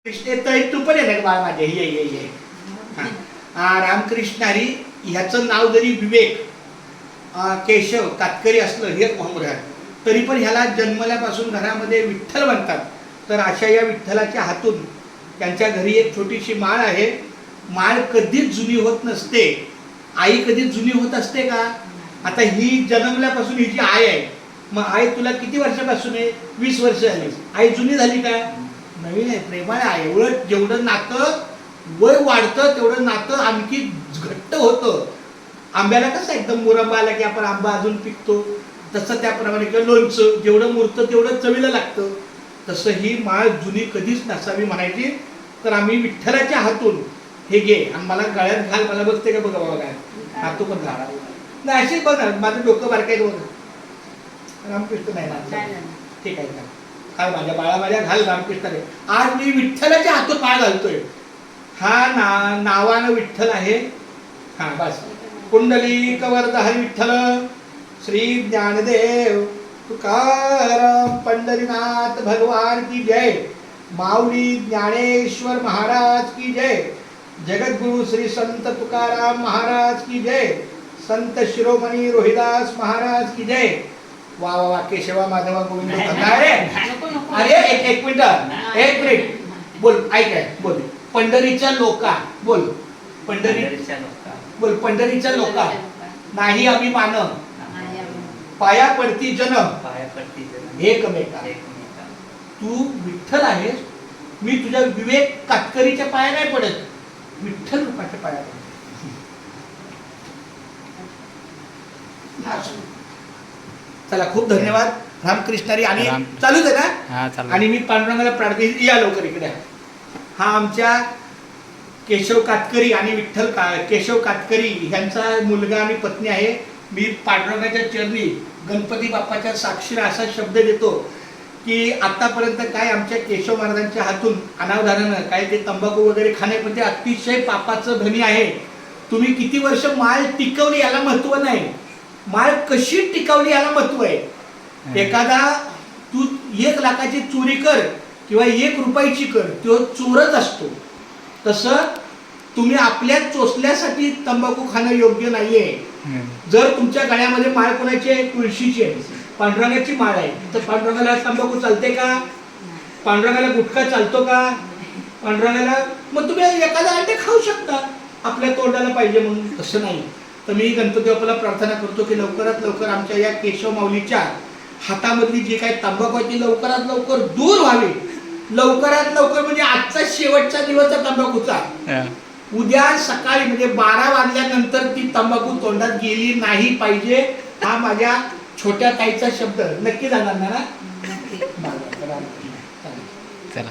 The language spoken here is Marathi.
कृष्ण तू पण आहे ना बाळ माझे ये ये ये रामकृष्ण हरी ह्याचं नाव जरी विवेक केशव कातकरी असलं हे तरी पण ह्याला जन्मल्यापासून घरामध्ये विठ्ठल म्हणतात. तर अशा या विठ्ठलाच्या हातून त्यांच्या घरी एक छोटीशी माळ आहे. माळ कधीच जुनी होत नसते. आई कधीच जुनी होत असते का? आता ही जन्मल्यापासून ही जी आई आहे, मग आई तुला किती वर्षापासून आहे? 20 वर्ष झाली. आई जुनी झाली का? नवीन आहे, प्रेमाळ आहे. उलट जेवढं नातं वय वाढतं तेवढं नातं आणखी घट्ट होतं. आंब्याला कसं एकदम मुरंबा आला की आपण आंबा अजून पिकतो, तसं त्याप्रमाणे किंवा लोणचं जेवढं मुरतं तेवढं चवीला लागतं. तसं ही माळ जुनी कधीच नसावी म्हणायची. तर आम्ही विठ्ठलाच्या हातून हे घे आणि मला गळ्यात घाल. मला बघते का बघा बघा हा तू पण घाला नाही अशी बघ ना, माझं डोकं बारकाय बघ. रामकृष्ण नाही ना, ठीक आहे का? काय माझ्या बाळा माझ्या घाल रामकृष्ण. आज मी विठ्ठलाच्या हातून माळ घालतोय. हा नावानं विठ्ठल आहे. हा बस. कुंडलिक वरद हरी विठ्ठल श्री ज्ञानदेव तुकाराम पंढरीनाथ भगवान की जय. माऊली ज्ञानेश्वर महाराज की जय. जगद्गुरु श्री संत तुकाराम महाराज की जय. संत शिरोमणी रोहिदास महाराज की जय. वा वा वा केशवा माधवा गोविंद. अरे एक मिनिट बोल. ऐक बोल. पंढरीच्या लोका बोल. पंढरीच्या लोका बोल. पंढरीच्या लोका नाही अभिमान पाया पडती जन एकमेका. तू विठ्ठल आहेस. मी तुझ्या विवेक कातकरीच्या पाया नाही पडत, विठ्ठल लोकांच्या पाया पडत. चला खूप धन्यवाद रामकृष्णारी. आणि चालूच आहे ना? आणि मी पांडुरंगाला प्रार्थना या लवकर इकडे. हा आमच्या केशव कातकरी आणि विठ्ठल केशव कातकरी यांचा मुलगा आणि पत्नी आहे. मी पांडुरंगाच्या चरणी गणपती बाप्पाच्या साक्षीने असा शब्द देतो की आतापर्यंत काय आमच्या केशव महाराजांच्या हातून अनावधानानं काय ते तंबाखू वगैरे खाणे पण ते अतिशय पापाचं धनी आहे. तुम्ही किती वर्ष माळ टिकवली याला महत्व नाही, माळ कशी टिकवली याला महत्व आहे. एखादा तू 1 लाखाची चोरी कर किंवा 1 रुपयाची कर, तो चोरच असतो. तसं तुम्ही आपल्या चोचल्यासाठी तंबाखू खाणं योग्य नाहीये. जर तुमच्या गळ्यामध्ये माळ कोणाची आहे? तुळशीची आहे, पांडुरंगाची माळ आहे, तर पांडुरंगाला तंबाखू चालते का? पांडुरंगाला गुटखा चालतो का? पांडुरंगाला मग तुम्ही एखादा अंडे खाऊ शकता आपल्या तोंडाला पाहिजे म्हणून. तसं नाही. तर मी गणपती बाप्पाला प्रार्थना करतो की लवकरात लवकर आमच्या या केशव माऊलीच्या हातामधली जी काही तंबाखू आहे ती लवकरात लवकर दूर व्हावी. लवकरात लवकर म्हणजे आजचा शेवटचा दिवस आहे तंबाखूचा. उद्या सकाळी म्हणजे 12 वाजल्यानंतर ती तंबाखू तोंडात गेली नाही पाहिजे. हा माझ्या छोट्या ताईचा शब्द. नक्की जाणार ना? चला.